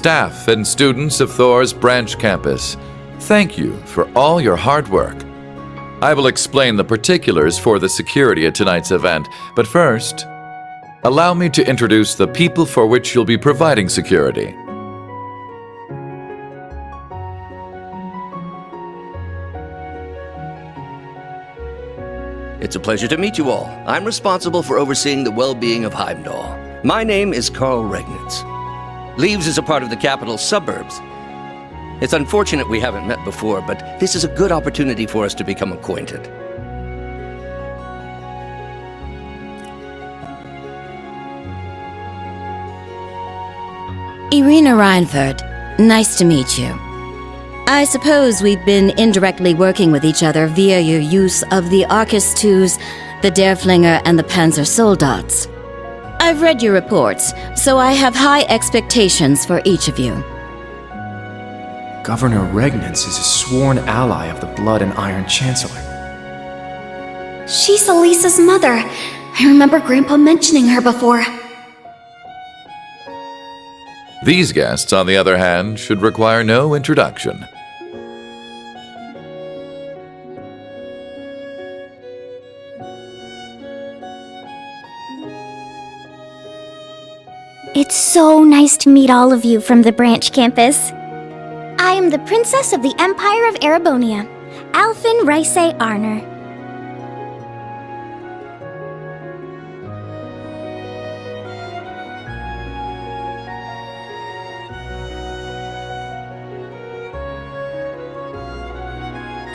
staff and students of Thor's branch campus, thank you for all your hard work. I will explain the particulars for the security at tonight's event, but first, allow me to introduce the people for which you'll be providing security. It's a pleasure to meet you all. I'm responsible for overseeing the well-being of Heimdall. My name is Carl Regnitz. Leaves is a part of the capital's suburbs. It's unfortunate we haven't met before, but this is a good opportunity for us to become acquainted. Irina Reinford, nice to meet you. I suppose we've been indirectly working with each other via your use of the Arcus IIs, the Derflinger, and the Panzer Soldats. I've read your reports, so I have high expectations for each of you. Governor Regnitz is a sworn ally of the Blood and Iron Chancellor. She's Elisa's mother. I remember Grandpa mentioning her before. These guests, on the other hand, should require no introduction. It's so nice to meet all of you from the branch campus. I am the Princess of the Empire of Erebonia, Alfin Rice Arner.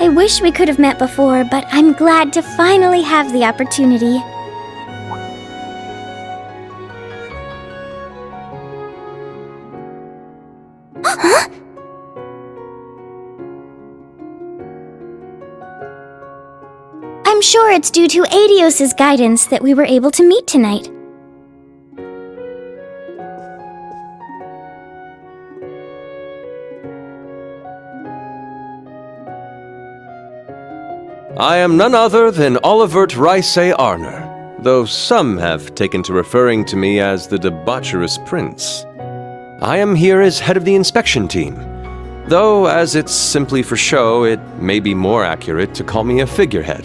I wish we could have met before, but I'm glad to finally have the opportunity. Huh? I'm sure it's due to Adios's guidance that we were able to meet tonight. I am none other than Olivert Rice Arner, though some have taken to referring to me as the debaucherous prince. I am here as head of the inspection team, though as it's simply for show, it may be more accurate to call me a figurehead.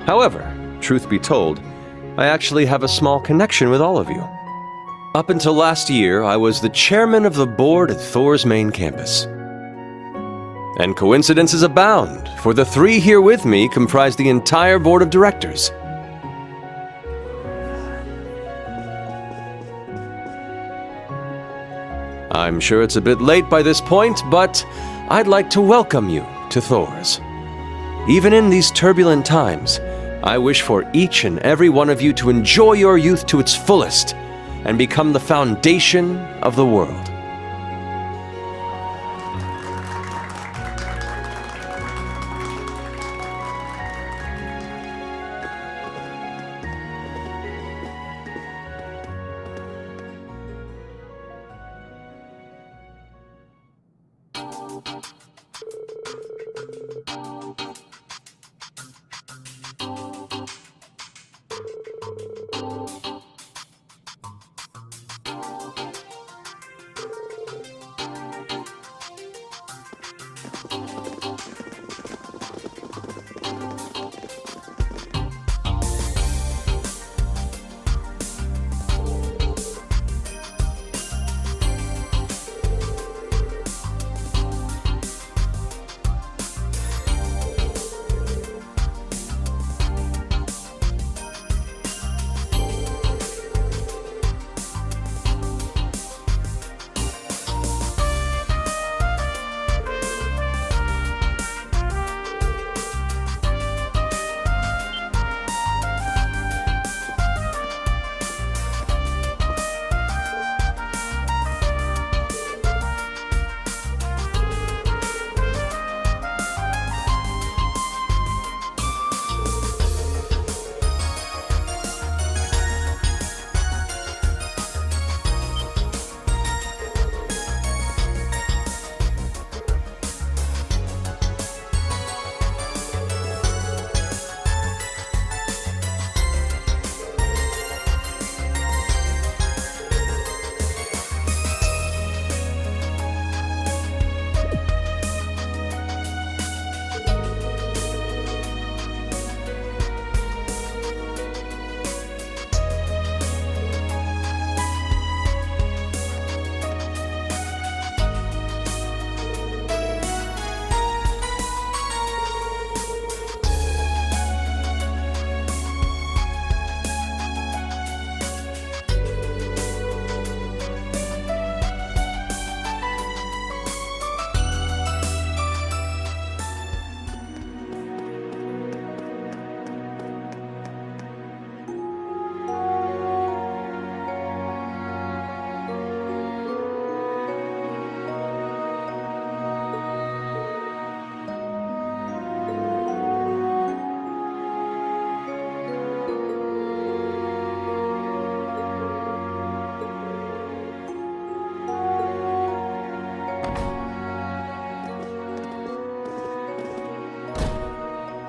However, truth be told, I actually have a small connection with all of you. Up until last year, I was the chairman of the board at Thor's main campus. And coincidences abound, for the three here with me comprise the entire board of directors. I'm sure it's a bit late by this point, but I'd like to welcome you to Thor's. Even in these turbulent times, I wish for each and every one of you to enjoy your youth to its fullest and become the foundation of the world.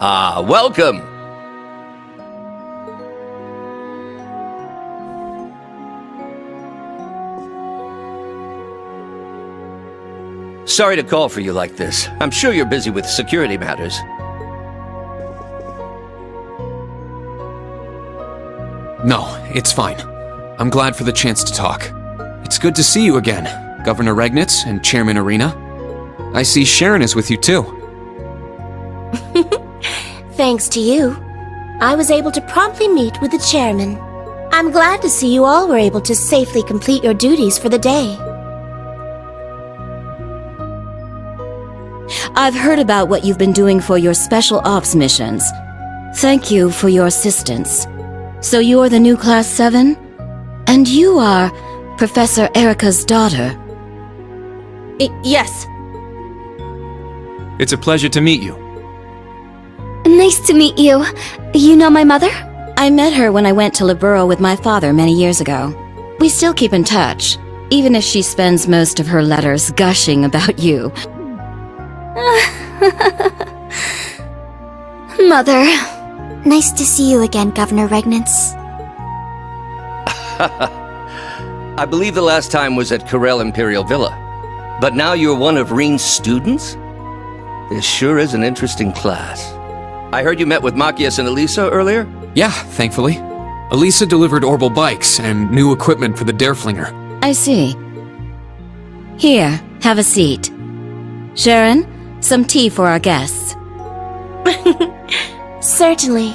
Ah, welcome! Sorry to call for you like this. I'm sure you're busy with security matters. No, it's fine. I'm glad for the chance to talk. It's good to see you again, Governor Regnitz and Chairman Arena. I see Sharon is with you too. Thanks to you, I was able to promptly meet with the chairman. I'm glad to see you all were able to safely complete your duties for the day. I've heard about what you've been doing for your special ops missions. Thank you for your assistance. So you're the new Class 7? And you are Professor Erica's daughter? Yes. It's a pleasure to meet you. Nice to meet you. You know my mother? I met her when I went to Libero with my father many years ago. We still keep in touch, even if she spends most of her letters gushing about you. Mother. Nice to see you again, Governor Regnitz. I believe the last time was at Corel Imperial Villa. But now you're one of Reen's students? This sure is an interesting class. I heard you met with Machias and Elisa earlier? Yeah, thankfully. Elisa delivered Orbital bikes and new equipment for the Dareflinger. I see. Here, have a seat. Sharon, some tea for our guests. Certainly.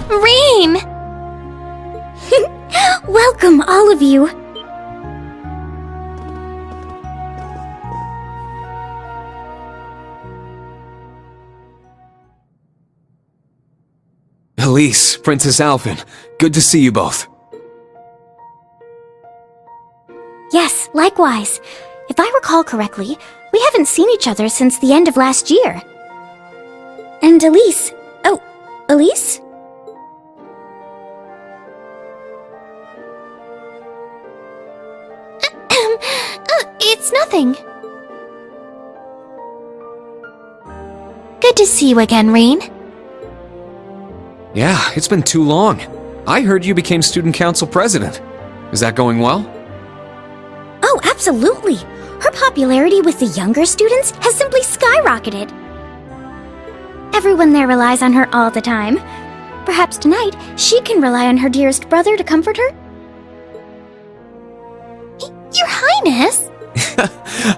Rain! Welcome, all of you. Elise, Princess Alphen, good to see you both. Yes, likewise. If I recall correctly, we haven't seen each other since the end of last year. And Elise... Oh, Elise? It's nothing. Good to see you again, Rain. Yeah, it's been too long. I heard you became student council president. Is that going well? Oh, absolutely. Her popularity with the younger students has simply skyrocketed. Everyone there relies on her all the time. Perhaps tonight, she can rely on her dearest brother to comfort her? Your Highness!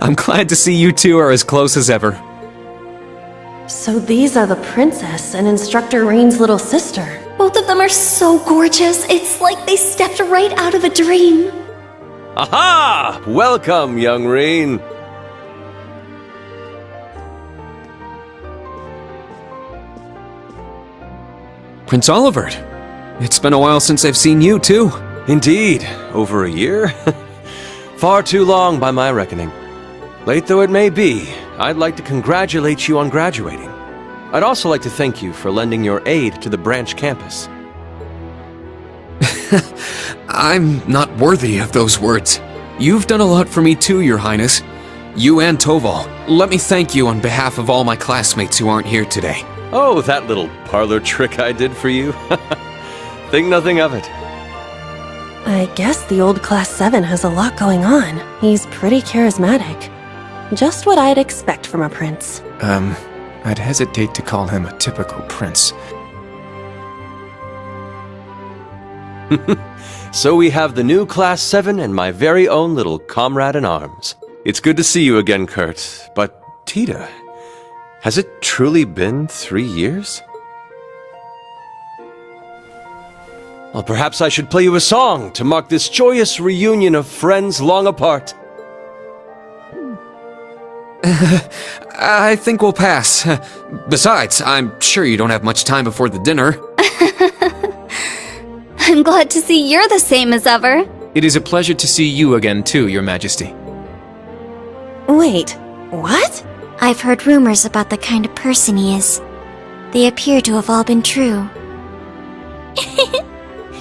I'm glad to see you two are as close as ever. So these are the princess and Instructor Rain's little sister. Both of them are so gorgeous. It's like they stepped right out of a dream. Aha! Welcome, young Rain. Prince Olivert. It's been a while since I've seen you, too. Indeed, over a year? Far too long by my reckoning. Late though it may be, I'd like to congratulate you on graduating. I'd also like to thank you for lending your aid to the branch campus. I'm not worthy of those words. You've done a lot for me too, Your Highness. You and Toval. Let me thank you on behalf of all my classmates who aren't here today. Oh, that little parlor trick I did for you? Think nothing of it. I guess the old Class 7 has a lot going on. He's pretty charismatic. Just what I'd expect from a prince. I'd hesitate to call him a typical prince. So we have the new Class 7 and my very own little comrade in arms. It's good to see you again, Kurt. But, Tita, has it truly been 3 years? Well, perhaps I should play you a song to mark this joyous reunion of friends long apart. I think we'll pass. Besides, I'm sure you don't have much time before the dinner. I'm glad to see you're the same as ever. It is a pleasure to see you again too, Your Majesty. Wait, what? I've heard rumors about the kind of person he is. They appear to have all been true.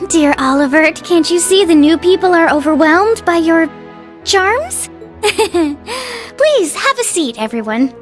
Dear Olivert, can't you see the new people are overwhelmed by your charms? Please, have a seat, everyone.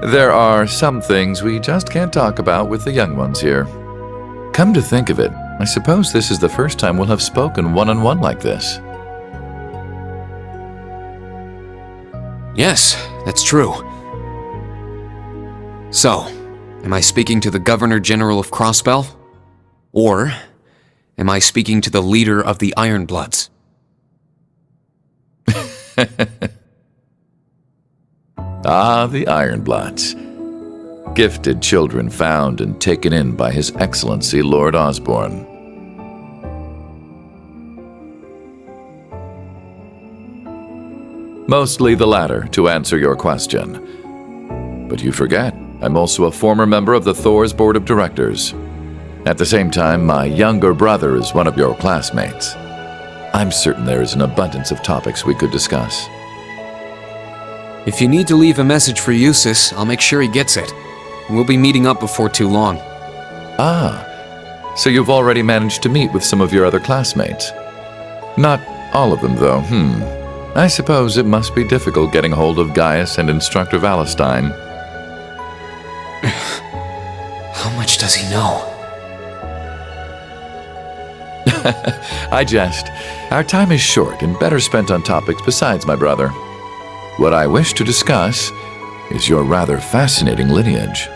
There are some things we just can't talk about with the young ones here. Come to think of it, I suppose this is the first time we'll have spoken one-on-one like this. Yes, that's true. So, am I speaking to the Governor General of Crossbell? Or am I speaking to the leader of the Ironbloods? Ah, the Ironbloods. Gifted children found and taken in by His Excellency Lord Osborne. Mostly the latter, to answer your question. But you forget, I'm also a former member of the Thor's Board of Directors. At the same time, my younger brother is one of your classmates. I'm certain there is an abundance of topics we could discuss. If you need to leave a message for Eustace, I'll make sure he gets it. We'll be meeting up before too long. Ah, so you've already managed to meet with some of your other classmates. Not all of them, though, I suppose it must be difficult getting hold of Gaius and Instructor Valestine. How much does he know? I jest. Our time is short and better spent on topics besides my brother. What I wish to discuss is your rather fascinating lineage.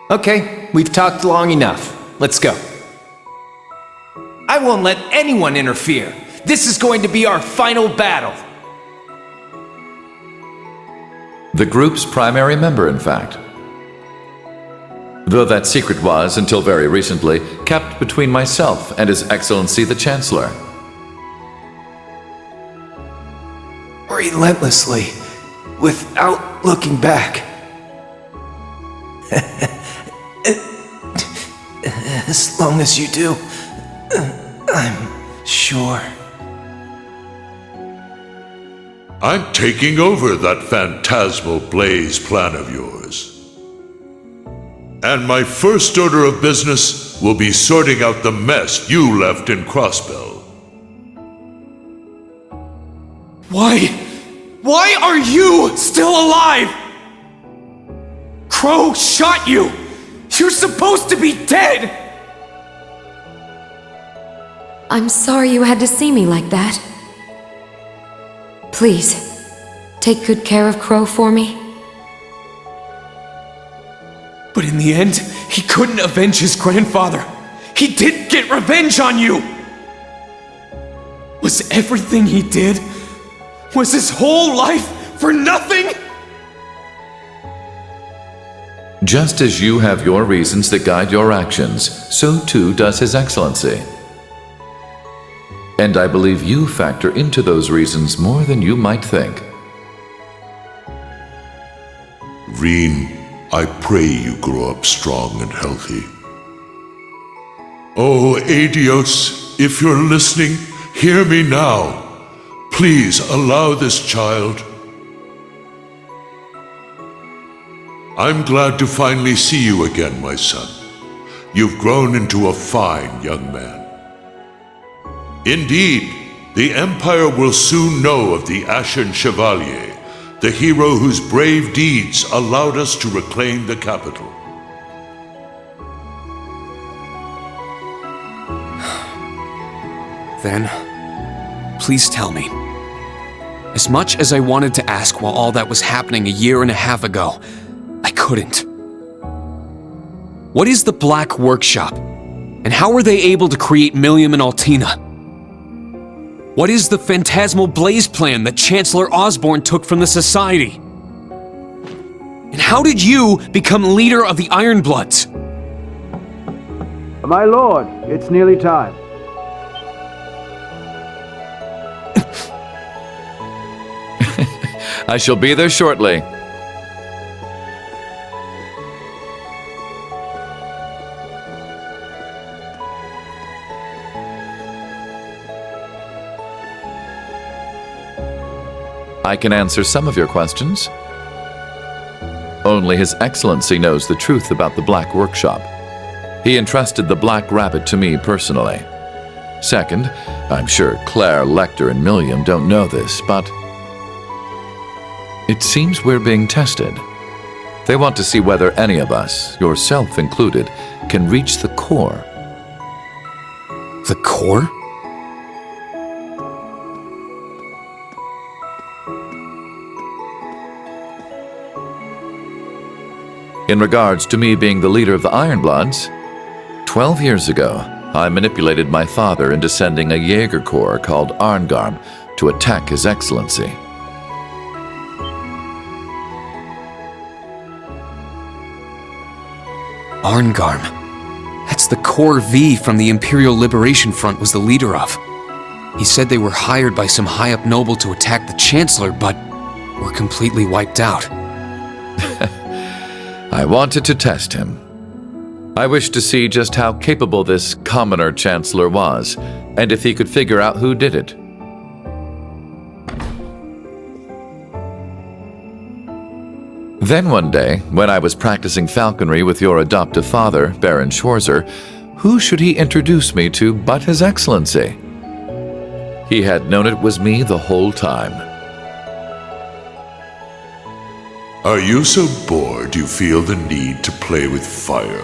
Okay, we've talked long enough. Let's go. I won't let anyone interfere. This is going to be our final battle. The group's primary member, in fact. Though that secret was, until very recently, kept between myself and His Excellency the Chancellor. Relentlessly, without looking back. As long as you do, I'm sure. I'm taking over that phantasmal blaze plan of yours. And my first order of business will be sorting out the mess you left in Crossbell. Why are you still alive? Crow shot you! You're supposed to be dead! I'm sorry you had to see me like that. Please, take good care of Crow for me. But in the end, he couldn't avenge his grandfather. He did get revenge on you! Was everything he did? Was his whole life for nothing? Just as you have your reasons that guide your actions, so too does His Excellency. And I believe you factor into those reasons more than you might think. Reen, I pray you grow up strong and healthy. Oh, Adios, if you're listening, hear me now. Please allow this child. I'm glad to finally see you again, my son. You've grown into a fine young man. Indeed, the Empire will soon know of the Ashen Chevalier, the hero whose brave deeds allowed us to reclaim the capital. Then, please tell me. As much as I wanted to ask while all that was happening a year and a half ago, I couldn't. What is the Black Workshop? And how were they able to create Millium and Altina? What is the Phantasmal Blaze plan that Chancellor Osborne took from the Society? And how did you become leader of the Ironbloods? My lord, it's nearly time. I shall be there shortly. I can answer some of your questions. Only His Excellency knows the truth about the Black Workshop. He entrusted the Black Rabbit to me personally. Second, I'm sure Claire, Lecter, and Milliam don't know this, but it seems we're being tested. They want to see whether any of us, yourself included, can reach the core. The core? In regards to me being the leader of the Ironbloods, 12 years ago, I manipulated my father into sending a Jaeger Corps called Arngarm to attack His Excellency. Arngarm. That's the Corps V from the Imperial Liberation Front was the leader of. He said they were hired by some high-up noble to attack the Chancellor, but were completely wiped out. I wanted to test him. I wished to see just how capable this commoner Chancellor was, and if he could figure out who did it. Then one day, when I was practicing falconry with your adoptive father, Baron Schwarzer, who should he introduce me to but His Excellency? He had known it was me the whole time. Are you so bored you feel the need to play with fire?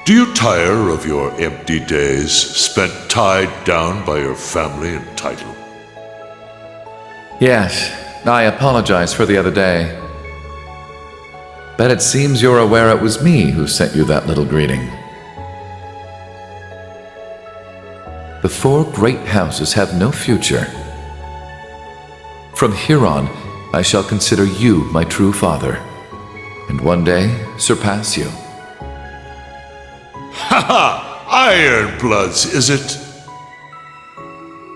Do you tire of your empty days spent tied down by your family and title? Yes, I apologize for the other day. But it seems you're aware it was me who sent you that little greeting. The 4 great houses have no future. From here on, I shall consider you my true father, and one day surpass you. Ha ha! Ironbloods, is it?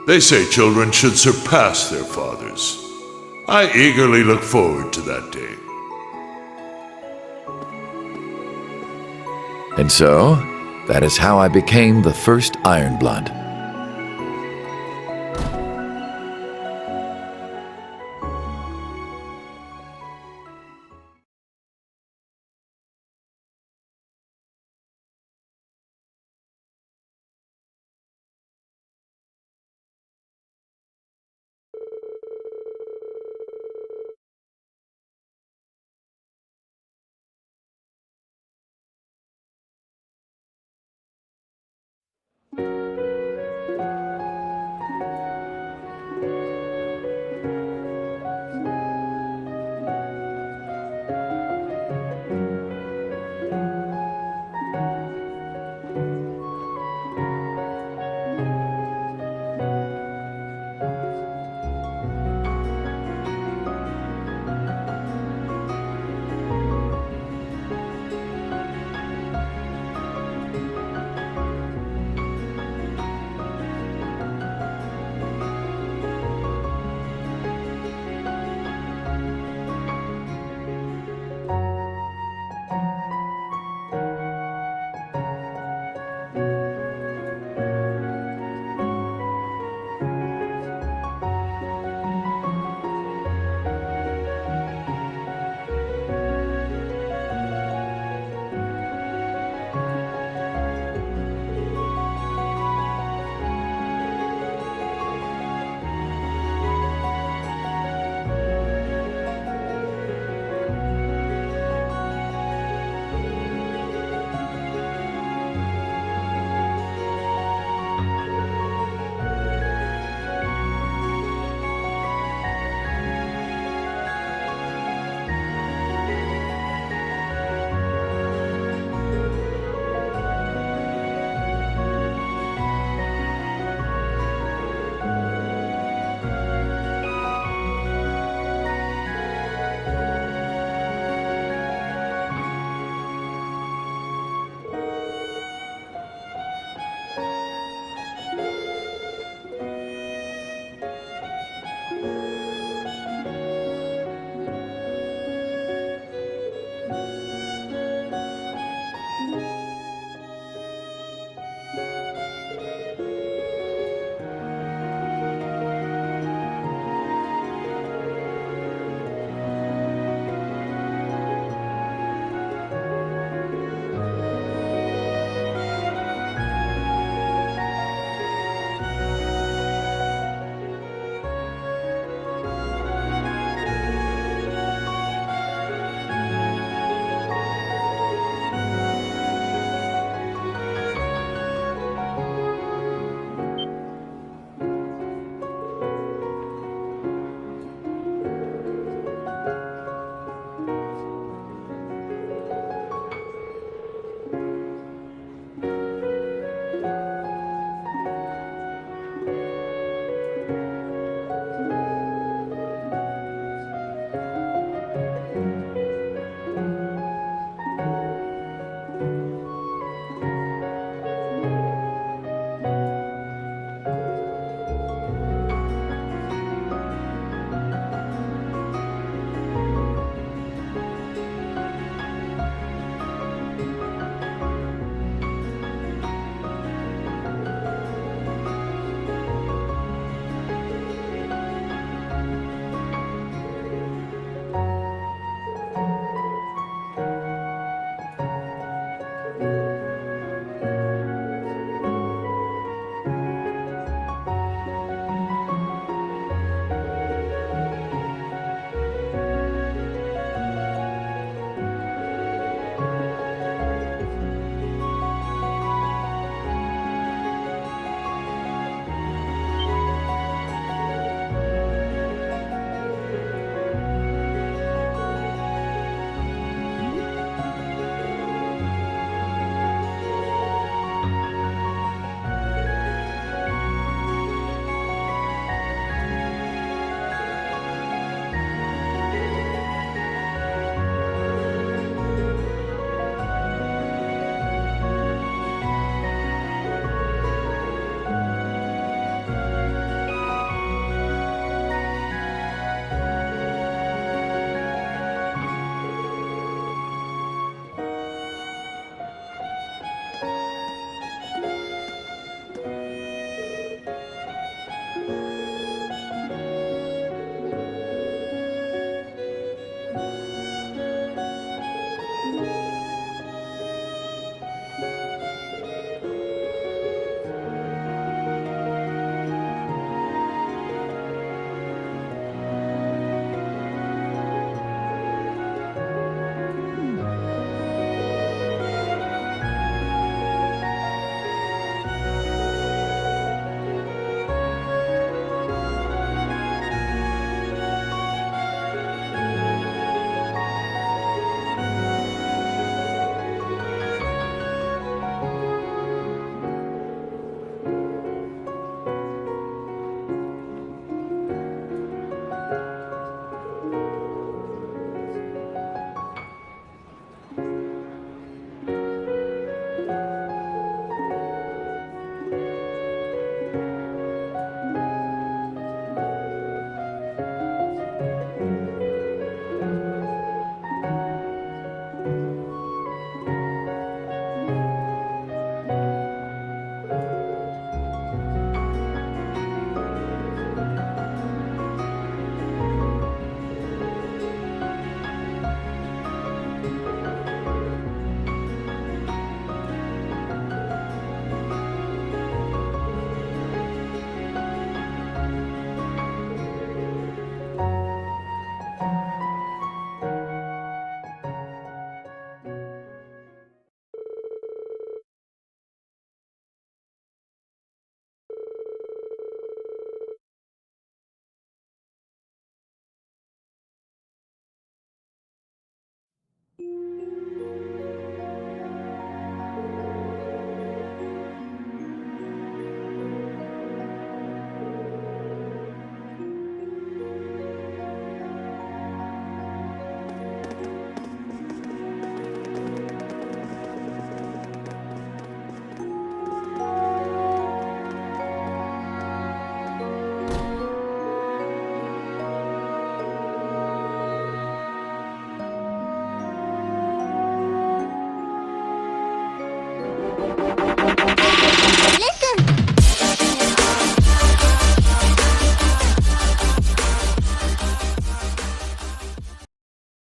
They say children should surpass their fathers. I eagerly look forward to that day. And so, that is how I became the first Ironblood.